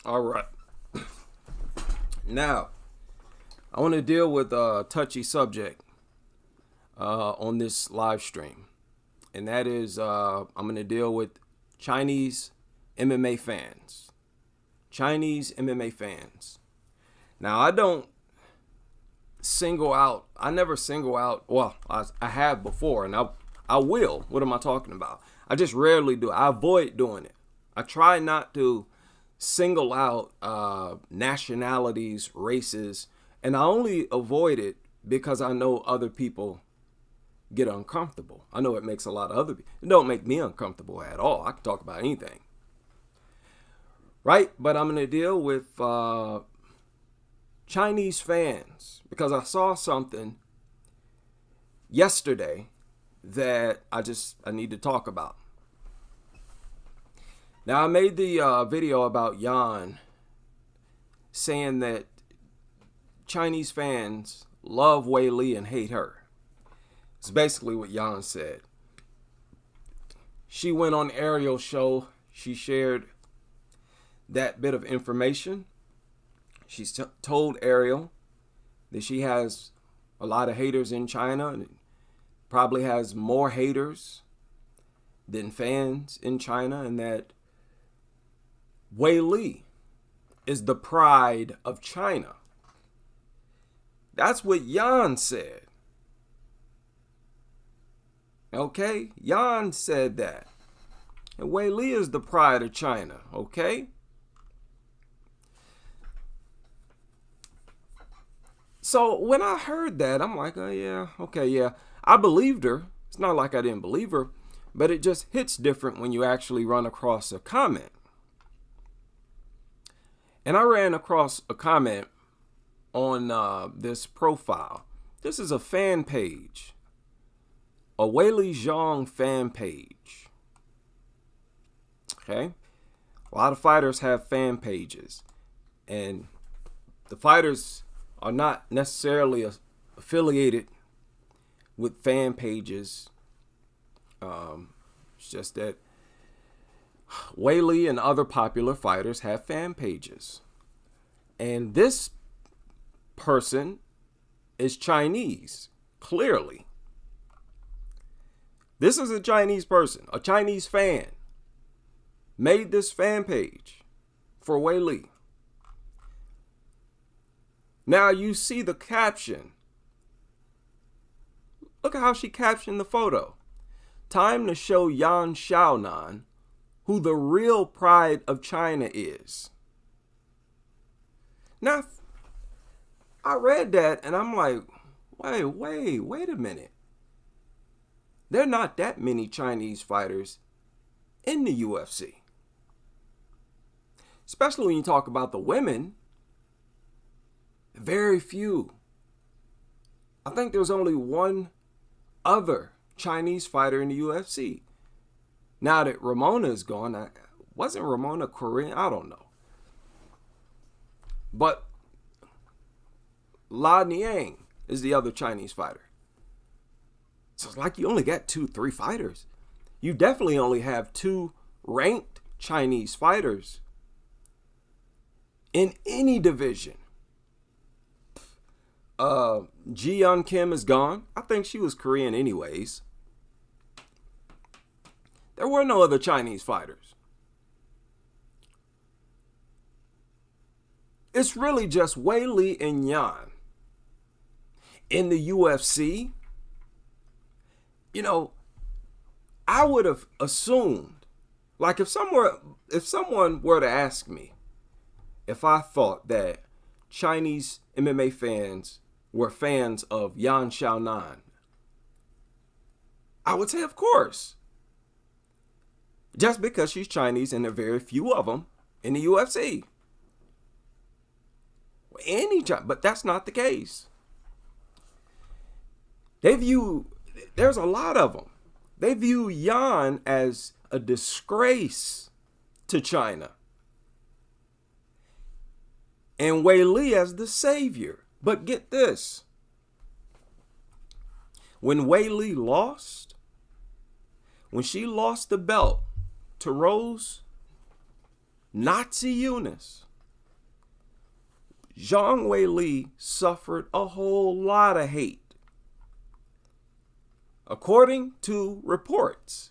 All right. Now, I want to deal with a touchy subject on this live stream. And that is, I'm going to deal with Chinese MMA fans. Chinese MMA fans. Now, I never single out, well, I have before, and I will. What am I talking about? I just rarely do. I avoid doing it. I try not to single out nationalities, races, and I only avoid it because I know other people get uncomfortable. I know it makes a lot of other people. It don't make me uncomfortable at all. I can talk about anything. Right? But I'm going to deal with Chinese fans because I saw something yesterday that I need to talk about. Now, I made the video about Yan saying that Chinese fans love Wei Li and hate her. It's basically what Yan said. She went on Ariel's show. She shared that bit of information. She's told Ariel that she has a lot of haters in China and probably has more haters than fans in China, and that Wei Li is the pride of China. That's what Yan said. Okay? Yan said that. And Wei Li is the pride of China. Okay? So when I heard that, I'm like, oh yeah, okay, yeah. I believed her. It's not like I didn't believe her, but it just hits different when you actually run across a comment. And I ran across a comment on this profile. This is a fan page, a Wei Li Zhang fan page. Okay? A lot of fighters have fan pages, and the fighters are not necessarily affiliated with fan pages. It's just that Wei Li and other popular fighters have fan pages. And this person is Chinese, clearly. This is a Chinese person, a Chinese fan, made this fan page for Wei Li. Now you see the caption. Look at how she captioned the photo. Time to show Yan Xiaonan who the real pride of China is. Now, I read that and I'm like, wait a minute. There are not that many Chinese fighters in the UFC. Especially when you talk about the women. Very few. I think there's only one other Chinese fighter in the UFC. Now that Ramona is gone, wasn't Ramona Korean? I don't know. But La Niang is the other Chinese fighter. So it's like you only got 2-3 fighters. You definitely only have 2 ranked Chinese fighters in any division. Ji-Yeon Kim is gone. I think she was Korean anyways. There were no other Chinese fighters. It's really just Wei Li and Yan. In the UFC, you know, I would have assumed, like if someone were to ask me if I thought that Chinese MMA fans were fans of Yan Xiaonan, I would say, of course. Just because she's Chinese and there are very few of them in the UFC. But that's not the case. There's a lot of them. They view Yan as a disgrace to China. And Wei Li as the savior. But get this. When Wei Li lost, when she lost the belt to Rose Nazi Eunice, Zhang Weili suffered a whole lot of hate. According to reports,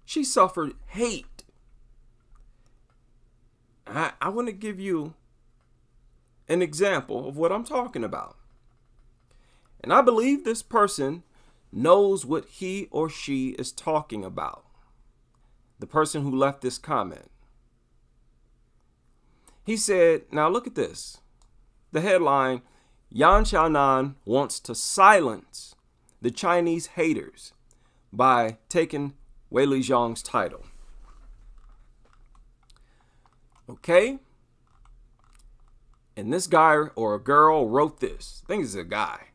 she suffered hate. I want to give you an example of what I'm talking about. And I believe this person knows what he or she is talking about. The person who left this comment. He said, now look at this. The headline, Yan Xiaonan wants to silence the Chinese haters by taking Weili Zhang's title. Okay? And this guy or a girl wrote this. I think it's a guy.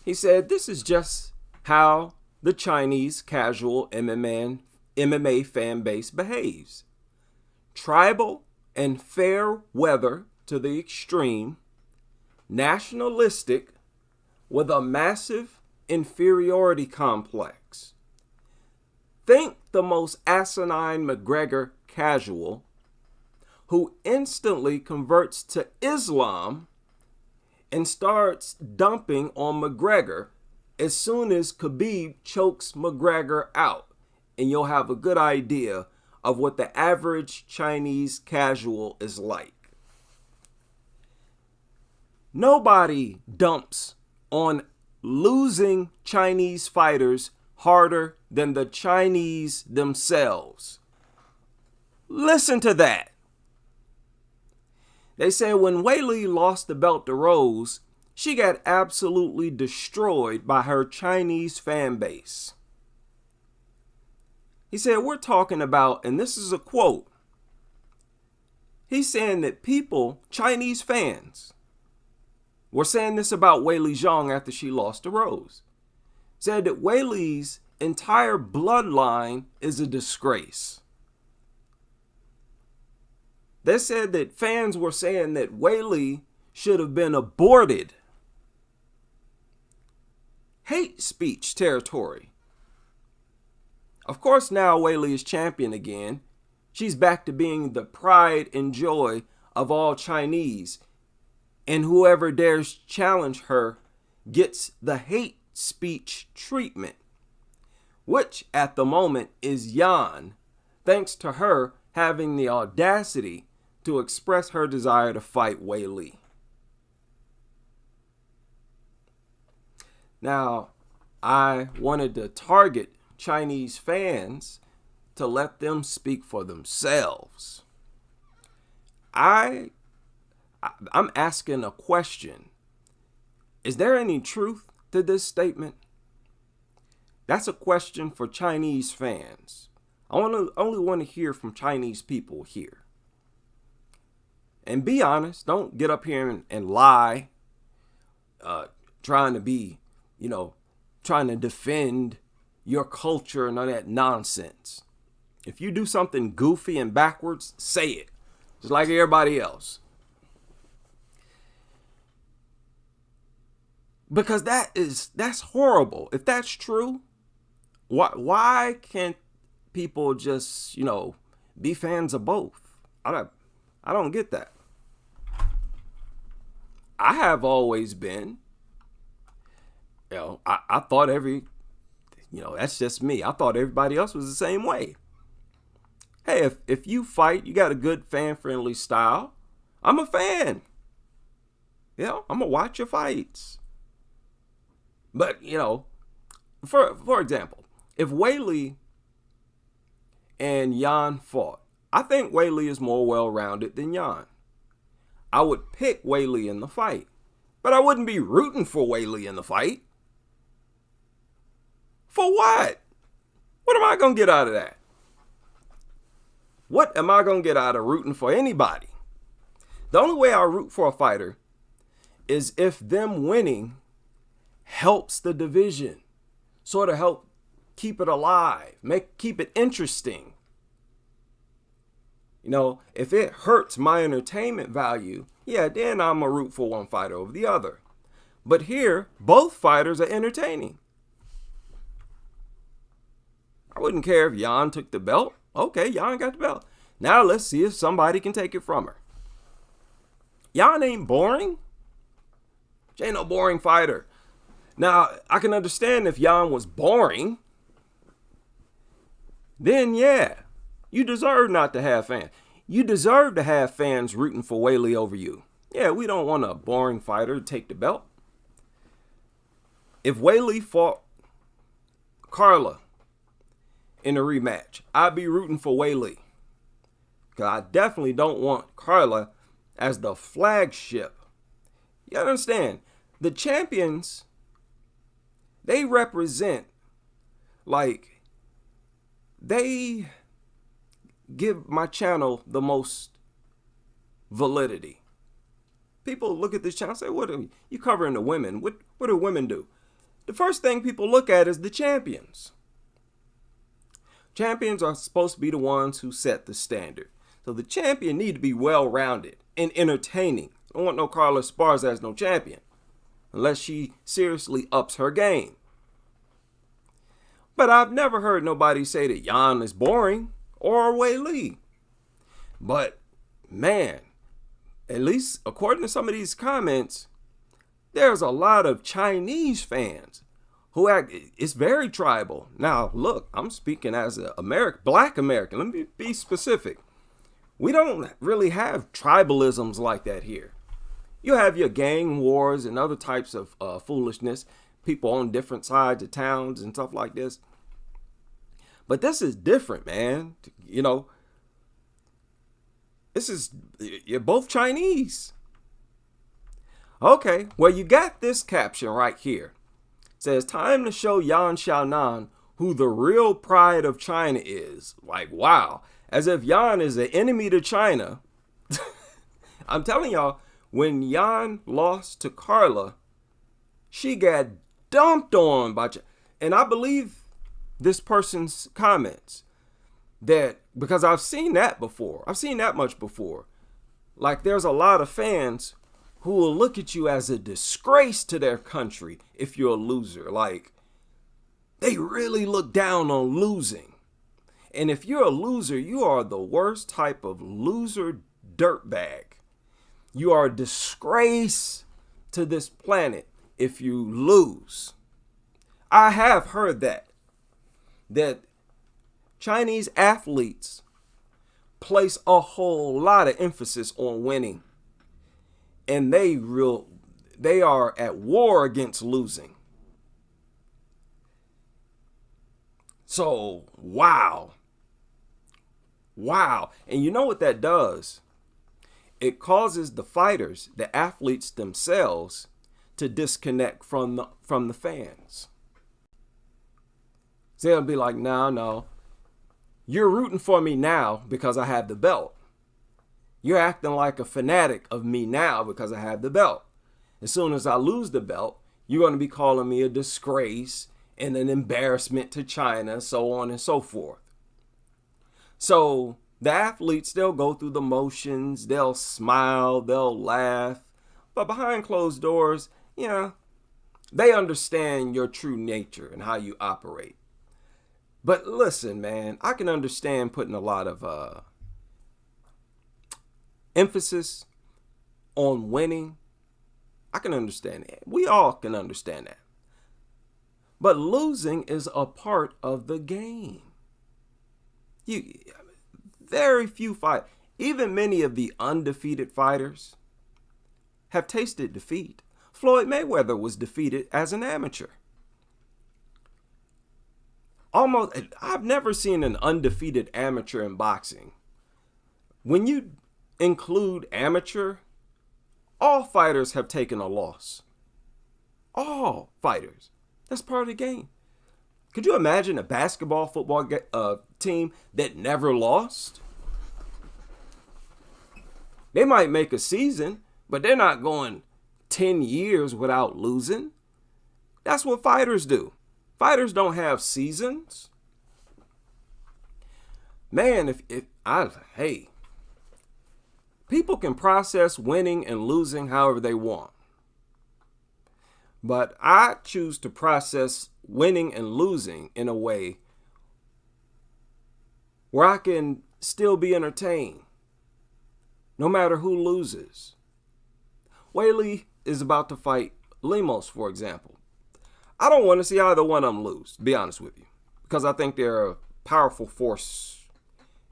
He said, this is just how the Chinese casual MMA fan base behaves. Tribal and fair weather to the extreme, nationalistic with a massive inferiority complex. Think the most asinine McGregor casual who instantly converts to Islam and starts dumping on McGregor as soon as Khabib chokes McGregor out. And you'll have a good idea of what the average Chinese casual is like. Nobody dumps on losing Chinese fighters harder than the Chinese themselves. Listen to that. They say when Weili lost the belt to Rose, she got absolutely destroyed by her Chinese fan base. He said, we're talking about, and this is a quote, he's saying that people, Chinese fans, were saying this about Weili Zhang after she lost to Rose. Said that Weili's entire bloodline is a disgrace. They said that fans were saying that Weili should have been aborted. Hate speech territory. Of course, now Weili is champion again. She's back to being the pride and joy of all Chinese. And whoever dares challenge her gets the hate speech treatment, which at the moment is Yan, thanks to her having the audacity to express her desire to fight Weili. Now, I wanted to target Chinese fans to let them speak for themselves. I'm asking a question. Is there any truth to this statement? That's a question for Chinese fans. I only want to hear from Chinese people here. And be honest. Don't get up here and lie. Trying to be, trying to defend your culture and all that nonsense. If you do something goofy and backwards, say it. Just like everybody else. Because that's horrible. If that's true, why can't people just, be fans of both? I don't get that. I have always been, I thought that's just me. I thought everybody else was the same way. Hey, if you fight, you got a good fan-friendly style, I'm a fan. I'm going to watch your fights. But, for example, if Weili and Yan fought, I think Weili is more well-rounded than Yan. I would pick Weili in the fight, but I wouldn't be rooting for Weili in the fight. For what? What am I going to get out of that? What am I going to get out of rooting for anybody? The only way I root for a fighter is if them winning helps the division, sort of help keep it alive, keep it interesting. If it hurts my entertainment value, then I'm going to root for one fighter over the other. But here, both fighters are entertaining. I wouldn't care if Yan took the belt. Okay, Yan got the belt. Now let's see if somebody can take it from her. Yan ain't boring. She ain't no boring fighter. Now, I can understand if Yan was boring. Then, yeah, you deserve not to have fans. You deserve to have fans rooting for Weili over you. Yeah, we don't want a boring fighter to take the belt. If Weili fought Carla in a rematch, I'd be rooting for Weili. Because I definitely don't want Carla as the flagship. You understand? The champions, they represent, like, they give my channel the most validity. People look at this channel and say, what are you covering the women? What do women do? The first thing people look at is the champions. Champions are supposed to be the ones who set the standard. So the champion need to be well-rounded and entertaining. I don't want no Carla Esparza as no champion unless she seriously ups her game. But I've never heard nobody say that Yan is boring or Weili. But, man, at least according to some of these comments, there's a lot of Chinese fans who act, it's very tribal. Now, look, I'm speaking as a Black American. Let me be specific. We don't really have tribalisms like that here. You have your gang wars and other types of foolishness, people on different sides of towns and stuff like this. But this is different, man. You know, you're both Chinese. Okay, well, you got this caption right here. It says, time to show Yan Xiaonan who the real pride of China is. Like, wow. As if Yan is an enemy to China. I'm telling y'all, when Yan lost to Carla, she got dumped on by China. And I believe this person's comments that, because I've seen that before. I've seen that much before. Like, there's a lot of fans who will look at you as a disgrace to their country if you're a loser. Like, they really look down on losing. And if you're a loser, you are the worst type of loser dirtbag. You are a disgrace to this planet if you lose. I have heard that Chinese athletes place a whole lot of emphasis on winning. And they are at war against losing. So, wow. And you know what that does? It causes the fighters, the athletes themselves, to disconnect from the fans. So they'll be like, no, you're rooting for me now because I have the belt. You're acting like a fanatic of me now because I have the belt. As soon as I lose the belt, you're going to be calling me a disgrace and an embarrassment to China, so on and so forth. So the athletes, they'll go through the motions, they'll smile, they'll laugh. But behind closed doors, they understand your true nature and how you operate. But listen, man, I can understand putting a lot of emphasis on winning. I can understand that. We all can understand that. But losing is a part of the game. Very few fighters, even many of the undefeated fighters, have tasted defeat. Floyd Mayweather was defeated as an amateur. I've never seen an undefeated amateur in boxing. When you include amateur, all fighters have taken a loss. All fighters. That's part of the game. Could you imagine a basketball, football team that never lost? They might make a season, but they're not going 10 years without losing. That's what fighters do. Fighters don't have seasons. Man, people can process winning and losing however they want. But I choose to process winning and losing in a way where I can still be entertained, no matter who loses. Weili is about to fight Lemos, for example. I don't want to see either one of them lose, to be honest with you, because I think they're a powerful force.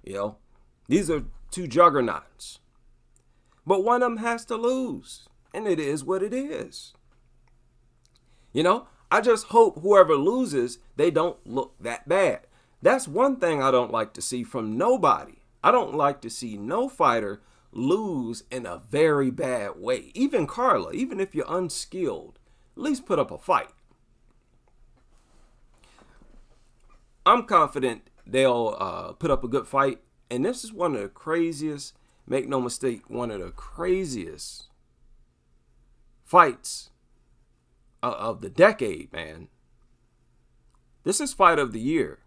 You know, these are two juggernauts. But one of them has to lose, and it is what it is. You know, I just hope whoever loses, they don't look that bad. That's one thing I don't like to see from nobody. I don't like to see no fighter lose in a very bad way. Even Carla, even if you're unskilled, at least put up a fight. I'm confident they'll put up a good fight. And this is one of the craziest, make no mistake, one of the craziest fights of the decade, man. This is fight of the year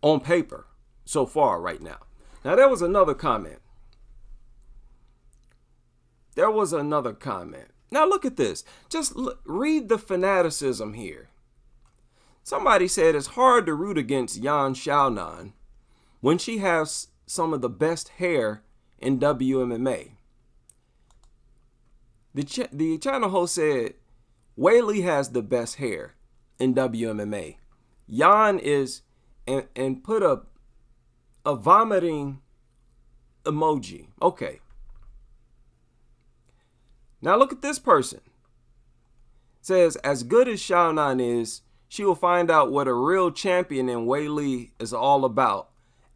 on paper so far right now. Now, there was another comment. Now, look at this. Just read the fanaticism here. Somebody said it's hard to root against Yan Xiaonan when she has some of the best hair in WMMA. The channel host said, Weili has the best hair in WMMA. Yan is, and put a vomiting emoji. Okay. Now look at this person. It says, as good as Xiaonan is, she will find out what a real champion in Weili is all about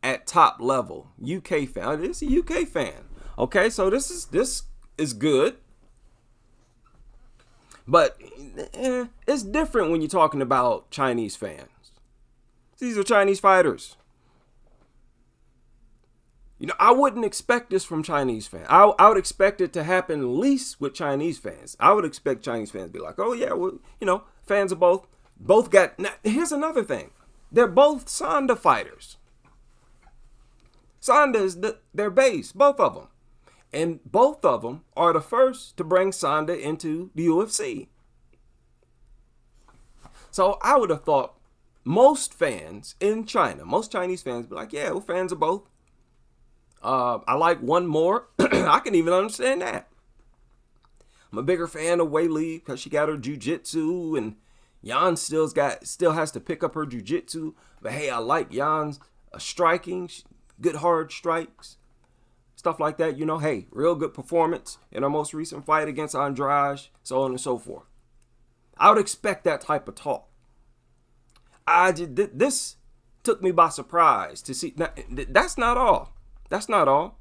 at top level. UK fan. This is a UK fan. Okay, so this is good. But it's different when you're talking about Chinese fans. These are Chinese fighters. You know, I wouldn't expect this from Chinese fans. I would expect it to happen at least with Chinese fans. I would expect Chinese fans to be like, oh yeah, well, you know, fans of both got. Now, here's another thing. They're both Sanda fighters. Sanda is their base, both of them. And both of them are the first to bring Sanda into the UFC. So I would have thought most fans in China, most Chinese fans, be like, yeah, we're fans of both. I like one more. I can even understand that. I'm a bigger fan of Weili because she got her jiu-jitsu, and Yan still has to pick up her jiu-jitsu. But hey, I like Yan's striking, good hard strikes, stuff like that. You know, hey, real good performance in her most recent fight against Andrade, so on and so forth. I would expect that type of talk. This took me by surprise to see. Now, that's not all. That's not all.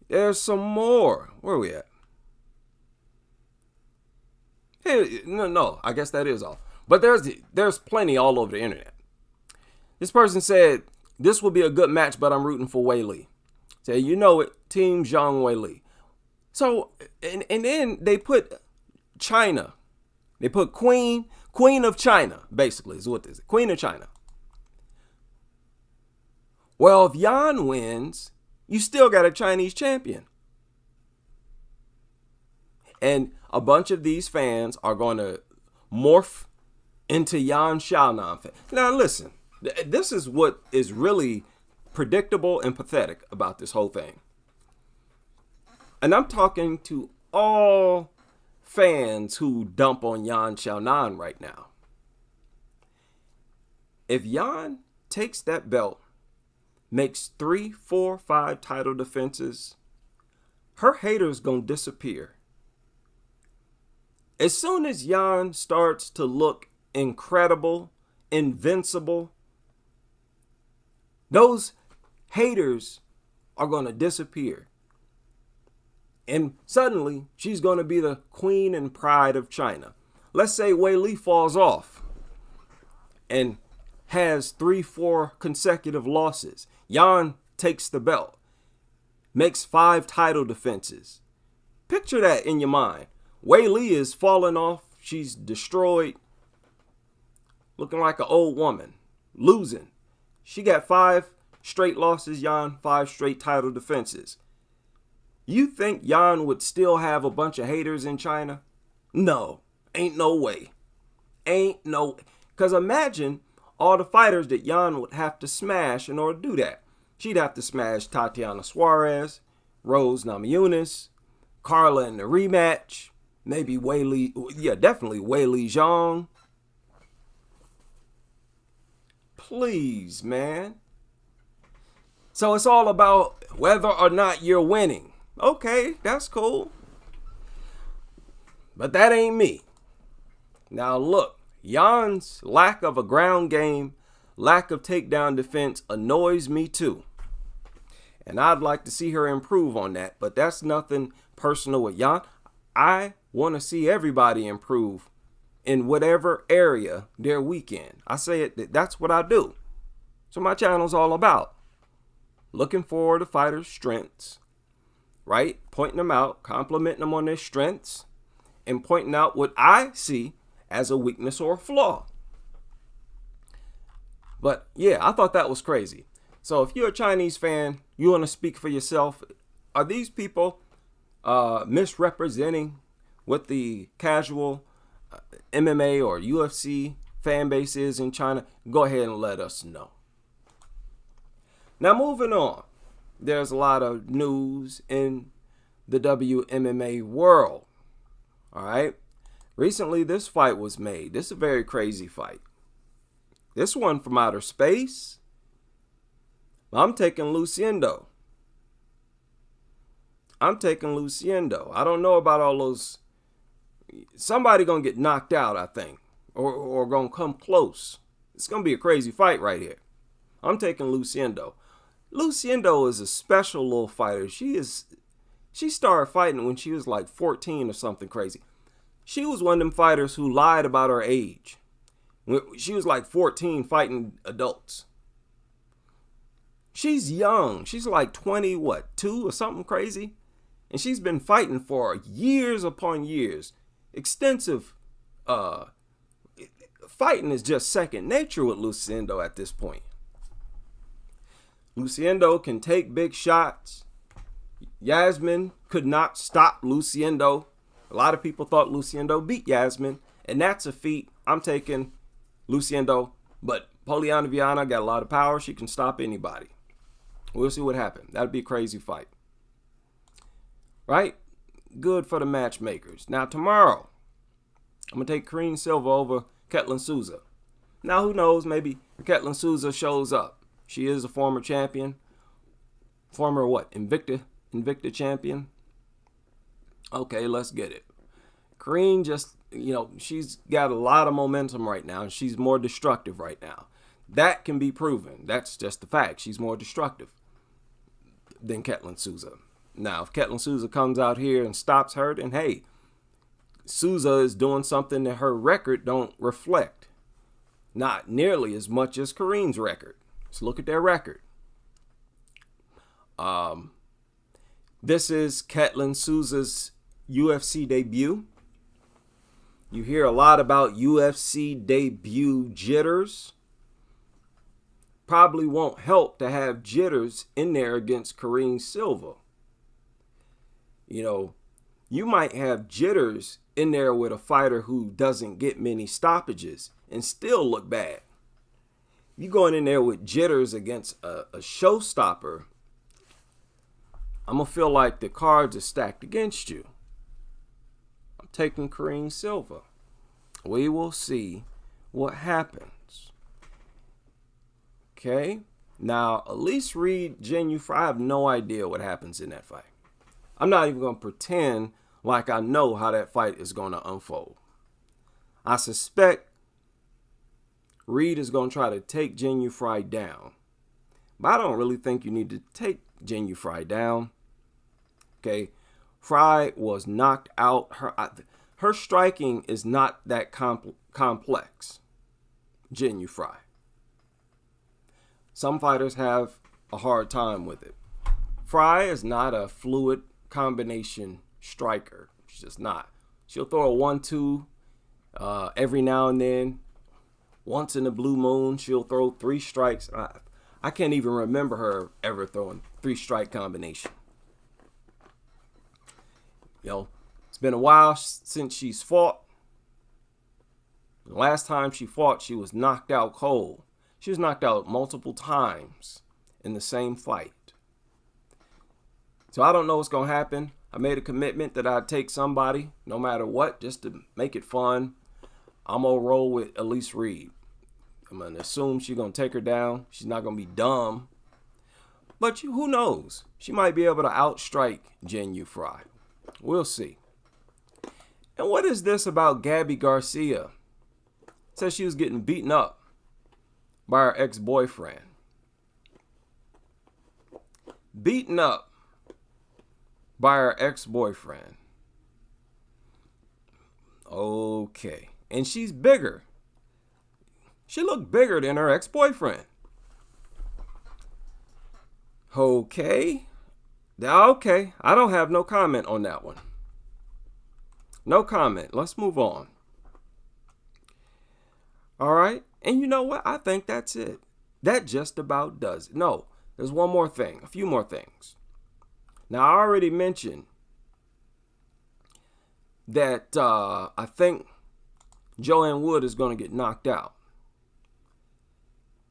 There's some more. Where are we at? Hey, no, I guess that is all. But there's plenty all over the internet. This person said, this will be a good match, but I'm rooting for Weili. Say, you know it, Team Zhang Weili. So, and then they put China. They put Queen of China, basically, is what this is. Queen of China. Well, if Yan wins, you still got a Chinese champion. And a bunch of these fans are going to morph into Yan Xiaonan fans. Now, listen, this is what is really predictable and pathetic about this whole thing. And I'm talking to all fans who dump on Yan Xiaonan right now. If Yan takes that belt, makes 3, 4, 5 title defenses, her haters gonna disappear. As soon as Yan starts to look incredible, invincible, those haters are gonna disappear. And suddenly, she's gonna be the queen and pride of China. Let's say Weili falls off and has 3, 4 consecutive losses. Yan takes the belt, makes 5 title defenses. Picture that in your mind. Weili is falling off. She's destroyed, looking like an old woman, losing. She got 5 straight losses, Yan 5 straight title defenses. You think Yan would still have a bunch of haters in China? No, ain't no way. Ain't no, because imagine all the fighters that Yan would have to smash in order to do that. She'd have to smash Tatiana Suarez, Rose Namajunas, Carla in the rematch, maybe Weili, yeah, definitely Weili Zhang. Please, man. So it's all about whether or not you're winning. Okay, that's cool. But that ain't me. Now look, Jan's lack of a ground game, lack of takedown defense annoys me too. And I'd like to see her improve on that, but that's nothing personal with Jan. I want to see everybody improve in whatever area they're weak in. I say it, that's what I do. So my channel's all about looking for the fighter's strengths, right? Pointing them out, complimenting them on their strengths, and pointing out what I see as a weakness or a flaw. But yeah, I thought that was crazy. So if you're a Chinese fan, you want to speak for yourself. Are these people misrepresenting what the casual MMA or UFC fan base is in China? Go ahead and let us know. Now moving on, there's a lot of news in the WMMA world. All right. Recently, this fight was made. This is a very crazy fight. This one from outer space. I'm taking Luciendo. I don't know about all those. Somebody gonna get knocked out, I think, or gonna come close. It's gonna be a crazy fight right here. I'm taking Luciendo. Luciendo is a special little fighter. She started fighting when she was like 14 or something crazy. She was one of them fighters who lied about her age. She was like 14 fighting adults. She's young. She's like 2 or something crazy. And she's been fighting for years upon years. Extensive fighting is just second nature with Luciendo at this point. Luciendo can take big shots. Yasmin could not stop Luciendo. A lot of people thought Luciendo beat Yasmin, and that's a feat. I'm taking Luciendo, but Poliana Viana got a lot of power. She can stop anybody. We'll see what happens. That'd be a crazy fight. Right? Good for the matchmakers. Now, tomorrow, I'm going to take Silva over Ketlin Souza. Now, who knows? Maybe Ketlin Souza shows up. She is a former champion. Former what? Invicta champion. Okay, let's get it. Karine just, she's got a lot of momentum right now. And she's more destructive right now. That can be proven. That's just the fact. She's more destructive than Ketlin Souza. Now, if Ketlin Souza comes out here and stops her, then hey, Souza is doing something that her record don't reflect. Not nearly as much as Karine's record. Let's look at their record. This is Ketlin Souza's UFC debut. You hear a lot about UFC debut jitters. Probably won't help to have jitters in there against Silva. You might have jitters in there with a fighter who doesn't get many stoppages and still look bad. You going in there with jitters against a showstopper, I'm going to feel like the cards are stacked against you. I'm taking Silva. We will see what happens. Okay. Now, Elise Reed, Jinh Frey, I have no idea what happens in that fight. I'm not even going to pretend like I know how that fight is going to unfold. I suspect Reed is going to try to take Jinh Frey down. But I don't really think you need to take Jinh Frey down. Okay. Frey was knocked out. Her striking is not that complex. Jinh Frey. Some fighters have a hard time with it. Frey is not a fluid combination striker. She's just not. She'll throw a 1-2 every now and then. Once in a blue moon, she'll throw 3 strikes. I can't even remember her ever throwing 3-strike combination. It's been a while since she's fought. The last time she fought, she was knocked out cold. She was knocked out multiple times in the same fight. So I don't know what's going to happen. I made a commitment that I'd take somebody, no matter what, just to make it fun. I'm going to roll with Elise Reed. I'm going to assume she's going to take her down. She's not going to be dumb. But who knows? She might be able to outstrike Jen Frey. We'll see. And what is this about Gabby Garcia? Says she was getting beaten up by her ex-boyfriend. Beaten up by her ex-boyfriend. Okay. And she's bigger. She looked bigger than her ex-boyfriend. Okay. Okay. I don't have no comment on that one. No comment. Let's move on. All right. And you know what? I think that's it. That just about does it. No, there's one more thing. A few more things. Now, I already mentioned that I think Joanne Wood is going to get knocked out.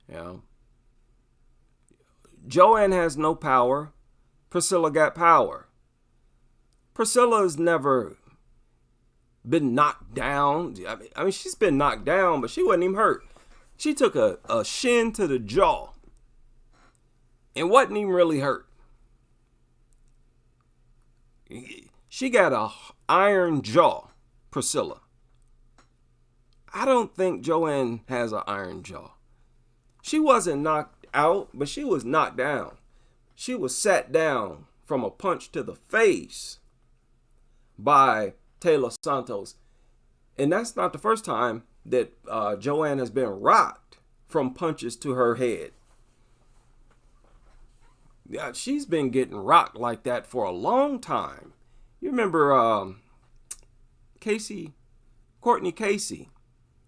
You know, Joanne has no power. Priscilla got power. Priscilla has never been knocked down. I mean, she's been knocked down, but she wasn't even hurt. She took a shin to the jaw and wasn't even really hurt. She got a iron jaw, Priscilla. I don't think Joanne has an iron jaw. She wasn't knocked out, but she was knocked down. She was sat down from a punch to the face by Taylor Santos. And that's not the first time that Joanne has been rocked from punches to her head. Yeah, she's been getting rocked like that for a long time. You remember Courtney Casey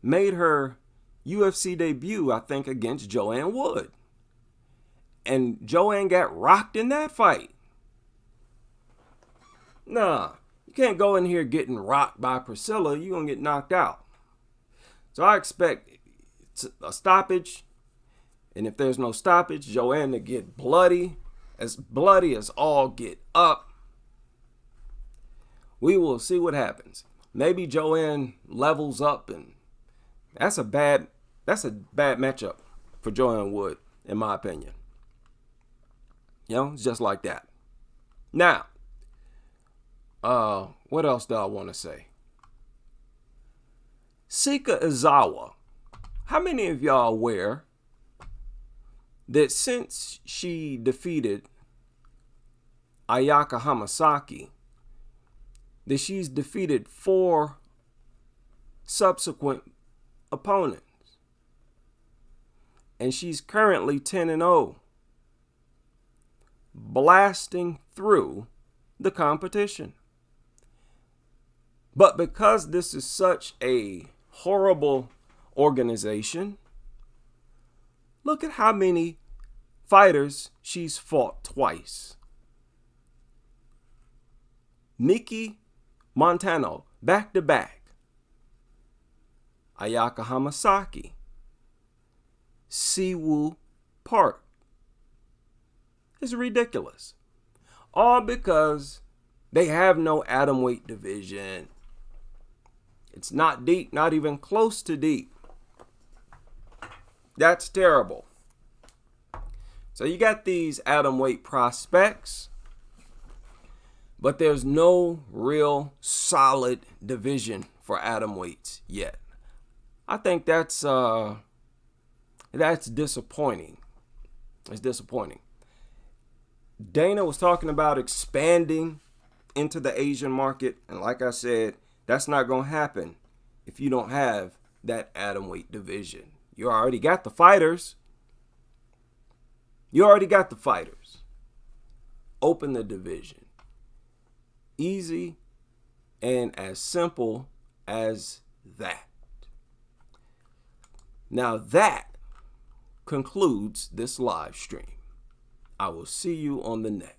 made her UFC debut, I think, against Joanne Wood. And Joanne got rocked in that fight. Nah, you can't go in here getting rocked by Priscilla. You're going to get knocked out. So I expect a stoppage. And if there's no stoppage, Joanne to get bloody as all get up. We will see what happens. Maybe Joanne levels up, and that's a bad matchup for Joanne Wood, in my opinion. You know, it's just like that. Now, what else do I want to say? Sika Izawa. How many of y'all are aware that since she defeated Ayaka Hamasaki, that she's defeated 4 subsequent opponents? And she's currently 10-0. Blasting through the competition. But because this is such a horrible organization, look at how many fighters she's fought twice. Miki Montano, back to back. Ayaka Hamasaki. Siwoo Park. It's ridiculous. All because they have no atomweight division. It's not deep, not even close to deep. That's terrible. So you got these atomweight prospects, but there's no real solid division for atomweights yet. I think that's disappointing. It's disappointing. Dana was talking about expanding into the Asian market, and like I said, that's not going to happen if you don't have that atomweight division. You already got the fighters. Open the division. Easy and as simple as that. Now that concludes this live stream. I will see you on the next.